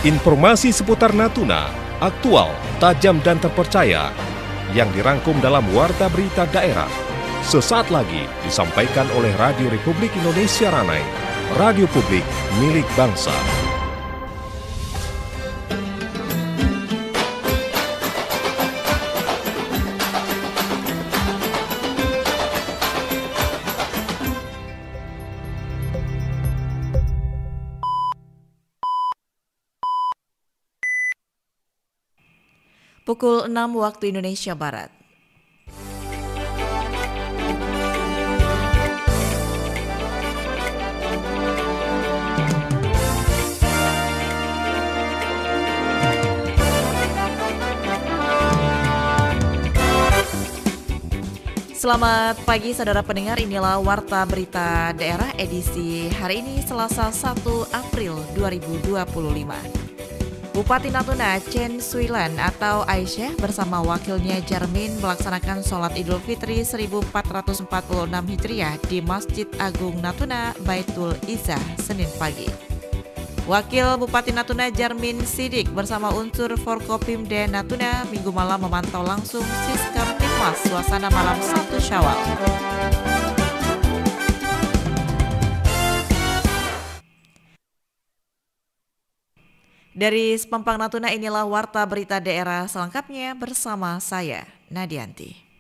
Informasi seputar Natuna, aktual, tajam dan terpercaya, yang dirangkum dalam Warta Berita Daerah. Sesaat lagi disampaikan oleh Radio Republik Indonesia Ranai, radio publik milik bangsa. Pukul 6 waktu Indonesia Barat. Selamat pagi saudara pendengar, inilah Warta Berita Daerah edisi hari ini Selasa 1 April 2025. Bupati Natuna Chen Suilan atau Aisyah bersama wakilnya Jarmin melaksanakan sholat Idul Fitri 1446 Hijriah di Masjid Agung Natuna Baitul Izzah Senin pagi. Wakil Bupati Natuna Jarmin Sidik bersama unsur Forkopimda Natuna Minggu malam memantau langsung Siskam Tipmas suasana malam 1 Syawal. Dari Sepampang Natuna, inilah Warta Berita Daerah selengkapnya bersama saya, Nadianti.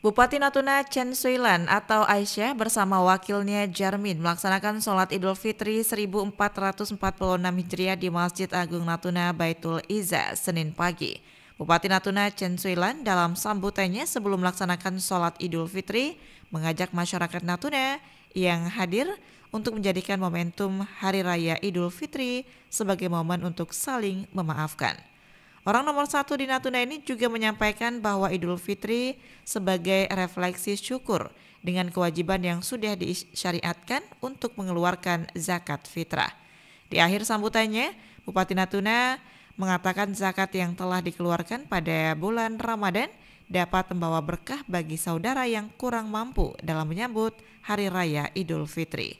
Bupati Natuna Chen Suilan atau Aisyah bersama wakilnya Jarmin melaksanakan sholat Idul Fitri 1446 Hijriah di Masjid Agung Natuna Baitul Izzah Senin pagi. Bupati Natuna Chen Suilan dalam sambutannya sebelum melaksanakan sholat Idul Fitri mengajak masyarakat Natuna yang hadir untuk menjadikan momentum Hari Raya Idul Fitri sebagai momen untuk saling memaafkan. Orang nomor 1 di Natuna ini juga menyampaikan bahwa Idul Fitri sebagai refleksi syukur dengan kewajiban yang sudah disyariatkan untuk mengeluarkan zakat fitrah. Di akhir sambutannya, Bupati Natuna mengatakan zakat yang telah dikeluarkan pada bulan Ramadan dapat membawa berkah bagi saudara yang kurang mampu dalam menyambut Hari Raya Idul Fitri.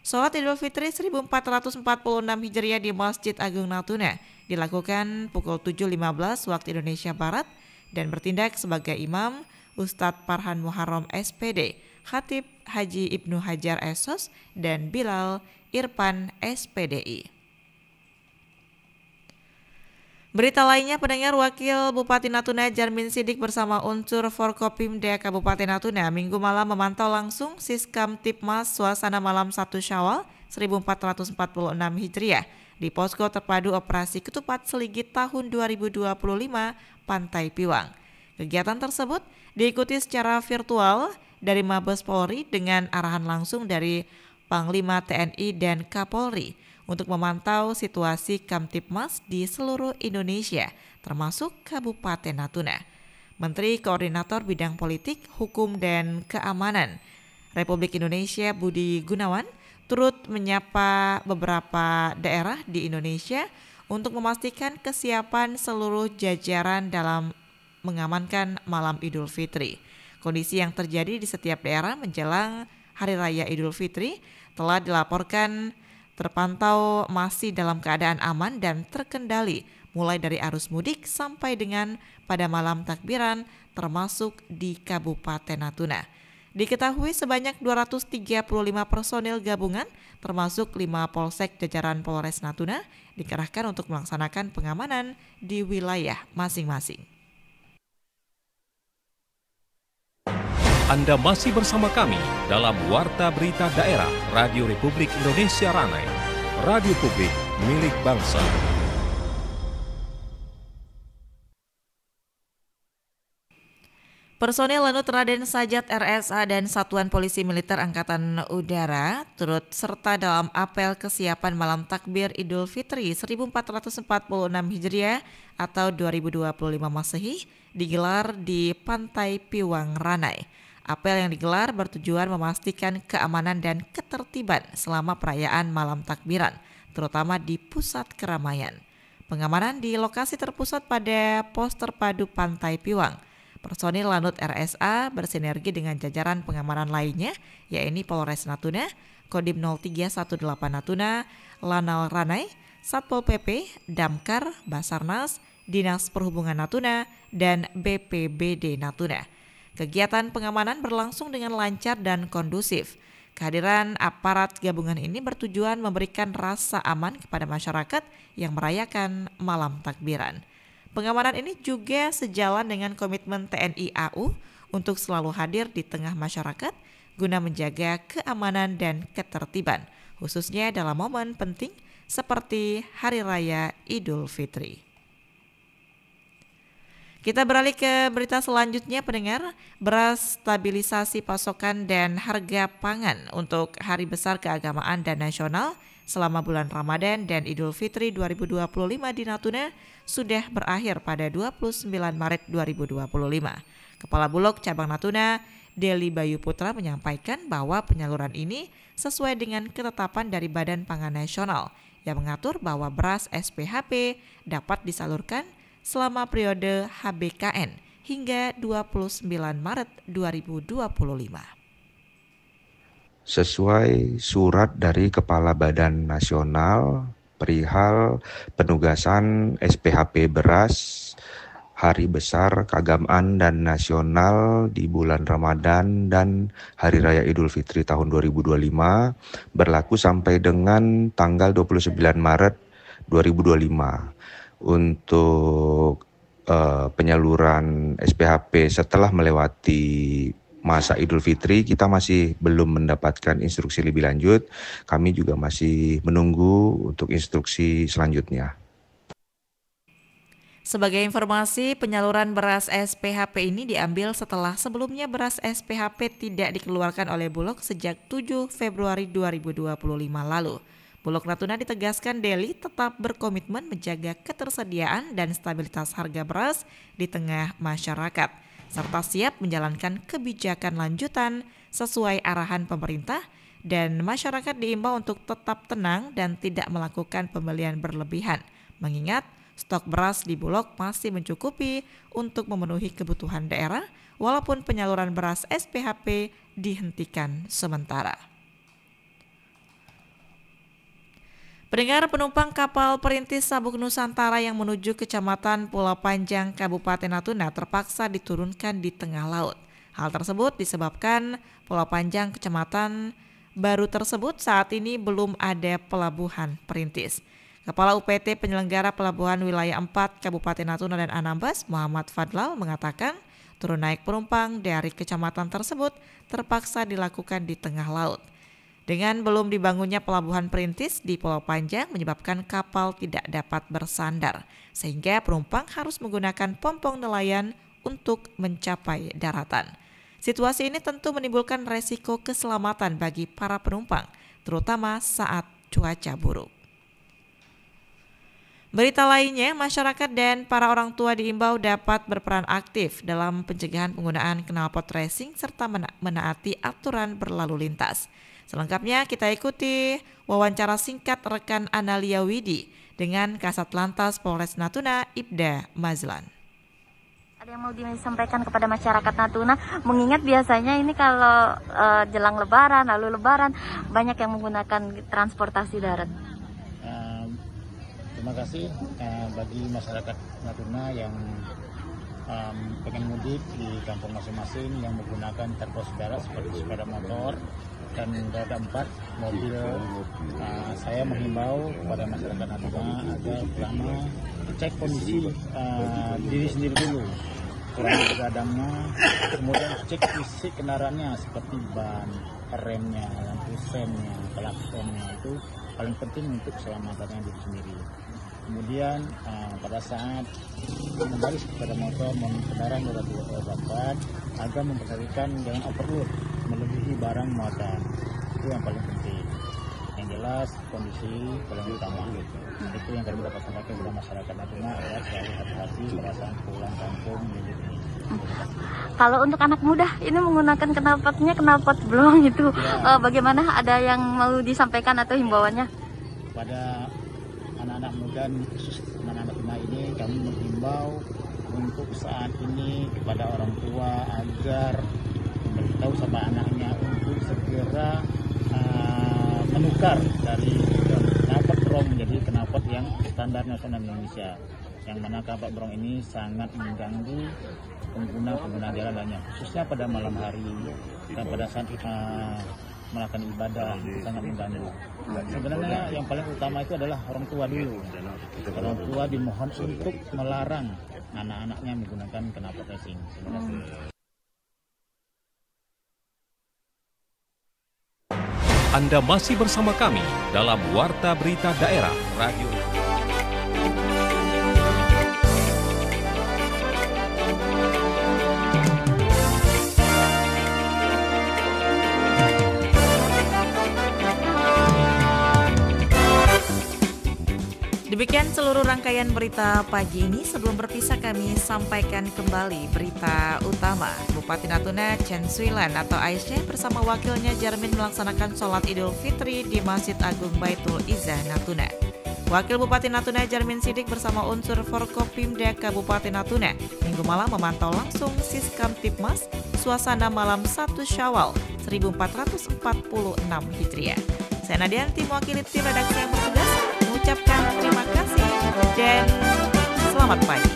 Sholat Idul Fitri 1446 Hijriah di Masjid Agung Natuna dilakukan pukul 7.15 waktu Indonesia Barat dan bertindak sebagai imam Ustadz Farhan Muharram SPD, Khatib Haji Ibnu Hajar SOS dan Bilal Irfan SPDI. Berita lainnya, pendengar, Wakil Bupati Natuna Jarmin Sidik bersama unsur Forkopimda Kabupaten Natuna Minggu malam memantau langsung Siskam Tipmas suasana malam 1 Syawal 1446 Hijriah di Posko Terpadu Operasi Ketupat Seligit tahun 2025 Pantai Piwang. Kegiatan tersebut diikuti secara virtual dari Mabes Polri dengan arahan langsung dari Panglima TNI dan Kapolri untuk memantau situasi Kamtipmas di seluruh Indonesia, termasuk Kabupaten Natuna. Menteri Koordinator Bidang Politik, Hukum, dan Keamanan Republik Indonesia Budi Gunawan turut menyapa beberapa daerah di Indonesia untuk memastikan kesiapan seluruh jajaran dalam mengamankan malam Idul Fitri. Kondisi yang terjadi di setiap daerah menjelang Hari Raya Idul Fitri telah dilaporkan terpantau masih dalam keadaan aman dan terkendali mulai dari arus mudik sampai dengan pada malam takbiran termasuk di Kabupaten Natuna. Diketahui sebanyak 235 personil gabungan termasuk 5 polsek jajaran Polres Natuna dikerahkan untuk melaksanakan pengamanan di wilayah masing-masing. Anda masih bersama kami dalam Warta Berita Daerah Radio Republik Indonesia Ranai, radio publik milik bangsa. Personel Lanut Raden Sajat RSA dan Satuan Polisi Militer Angkatan Udara turut serta dalam apel kesiapan malam takbir Idul Fitri 1446 Hijriah atau 2025 Masehi digelar di Pantai Piwang Ranai. Apel yang digelar bertujuan memastikan keamanan dan ketertiban selama perayaan malam takbiran, terutama di pusat keramaian. Pengamanan di lokasi terpusat pada pos terpadu Pantai Piwang. Personil Lanut RSA bersinergi dengan jajaran pengamanan lainnya, yaitu Polres Natuna, Kodim 0318 Natuna, Lanal Ranai, Satpol PP, Damkar, Basarnas, Dinas Perhubungan Natuna, dan BPBD Natuna. Kegiatan pengamanan berlangsung dengan lancar dan kondusif. Kehadiran aparat gabungan ini bertujuan memberikan rasa aman kepada masyarakat yang merayakan malam takbiran. Pengamanan ini juga sejalan dengan komitmen TNI AU untuk selalu hadir di tengah masyarakat guna menjaga keamanan dan ketertiban, khususnya dalam momen penting seperti Hari Raya Idul Fitri. Kita beralih ke berita selanjutnya, pendengar. Beras, stabilisasi pasokan dan harga pangan untuk Hari Besar Keagamaan dan Nasional selama bulan Ramadan dan Idul Fitri 2025 di Natuna sudah berakhir pada 29 Maret 2025. Kepala Bulog Cabang Natuna, Deli Bayu Putra menyampaikan bahwa penyaluran ini sesuai dengan ketetapan dari Badan Pangan Nasional yang mengatur bahwa beras SPHP dapat disalurkan selama periode HBKN hingga 29 Maret 2025. Sesuai surat dari Kepala Badan Nasional perihal penugasan SPHP beras Hari Besar Keagamaan dan Nasional di bulan Ramadan dan Hari Raya Idul Fitri tahun 2025 berlaku sampai dengan tanggal 29 Maret 2025. Untuk penyaluran SPHP setelah melewati masa Idul Fitri, kita masih belum mendapatkan instruksi lebih lanjut. Kami juga masih menunggu untuk instruksi selanjutnya. Sebagai informasi, penyaluran beras SPHP ini diambil setelah sebelumnya beras SPHP tidak dikeluarkan oleh Bulog sejak 7 Februari 2025 lalu. Bulog Natuna ditegaskan Deli tetap berkomitmen menjaga ketersediaan dan stabilitas harga beras di tengah masyarakat, serta siap menjalankan kebijakan lanjutan sesuai arahan pemerintah, dan masyarakat diimbau untuk tetap tenang dan tidak melakukan pembelian berlebihan, mengingat stok beras di Bulog masih mencukupi untuk memenuhi kebutuhan daerah walaupun penyaluran beras SPHP dihentikan sementara. Pendengar, penumpang kapal perintis Sabuk Nusantara yang menuju Kecamatan Pulau Panjang, Kabupaten Natuna terpaksa diturunkan di tengah laut. Hal tersebut disebabkan Pulau Panjang Kecamatan baru tersebut saat ini belum ada pelabuhan perintis. Kepala UPT Penyelenggara Pelabuhan Wilayah 4 Kabupaten Natuna dan Anambas, Muhammad Fadlal, mengatakan turun naik penumpang dari kecamatan tersebut terpaksa dilakukan di tengah laut. Dengan belum dibangunnya pelabuhan perintis di Pulau Panjang menyebabkan kapal tidak dapat bersandar, sehingga penumpang harus menggunakan pompong nelayan untuk mencapai daratan. Situasi ini tentu menimbulkan resiko keselamatan bagi para penumpang, terutama saat cuaca buruk. Berita lainnya, masyarakat dan para orang tua diimbau dapat berperan aktif dalam pencegahan penggunaan knalpot racing serta menaati aturan berlalu lintas. Selengkapnya kita ikuti wawancara singkat rekan Analia Widi dengan Kasat Lantas Polres Natuna, Ibda Mazlan. Ada yang mau disampaikan kepada masyarakat Natuna, mengingat biasanya ini kalau jelang Lebaran, lalu Lebaran, banyak yang menggunakan transportasi darat. Terima kasih bagi masyarakat Natuna yang pengen mudik di kampung masing-masing yang menggunakan transportasi darat seperti sepeda motor dan roda 4 mobil. Saya menghimbau kepada masyarakat Natuna agar pertama cek kondisi diri sendiri dulu, kurang begadangnya, kemudian cek fisik kendaraannya seperti ban, remnya, lampu sennya, klaksonnya, itu paling penting untuk keselamatannya diri sendiri. Kemudian pada saat mengembali sepeda motor kendaraan roda 4 agar memperhatikan jangan overload melebihi barang muatan, itu yang paling penting. Yang jelas kondisi paling utama itu yang kami dapat sampaikan kepada masyarakat Natuna adalah selalu hati-hati pada saat pulang kampung ini. Kalau untuk anak muda ini menggunakan knalpotnya knalpot blong itu, bagaimana? Ada yang mau disampaikan atau himbauannya? Pada anak-anak muda, khusus anak-anak Natuna ini, kami menghimbau untuk saat ini kepada orang tua agar memberitahu sama anaknya untuk segera menukar dari knalpot brong menjadi knalpot yang standar nasional Indonesia, yang mana knalpot brong ini sangat mengganggu pengguna jalan lainnya, khususnya pada malam hari dan pada saat melakukan ibadah, sangat mengganggu. Sebenarnya yang paling utama itu adalah orang tua dulu. Orang tua dimohon untuk melarang anak-anaknya menggunakan knalpot racing. Terima kasih. Anda masih bersama kami dalam Warta Berita Daerah Radio. Demikian seluruh rangkaian berita pagi ini. Sebelum berpisah kami sampaikan kembali berita utama. Bupati Natuna Chen Suilan atau Aisyah bersama wakilnya Jarmin melaksanakan sholat Idul Fitri di Masjid Agung Baitul Izzah Natuna. Wakil Bupati Natuna Jarmin Sidik bersama unsur Forkopimda Kabupaten Natuna Minggu malam memantau langsung Siskam Tipmas suasana malam 1 Syawal 1446 Hijriah. Saya Nadianti mewakili tim redaksi yang bertugas mengucapkan terima kasih dan selamat pagi.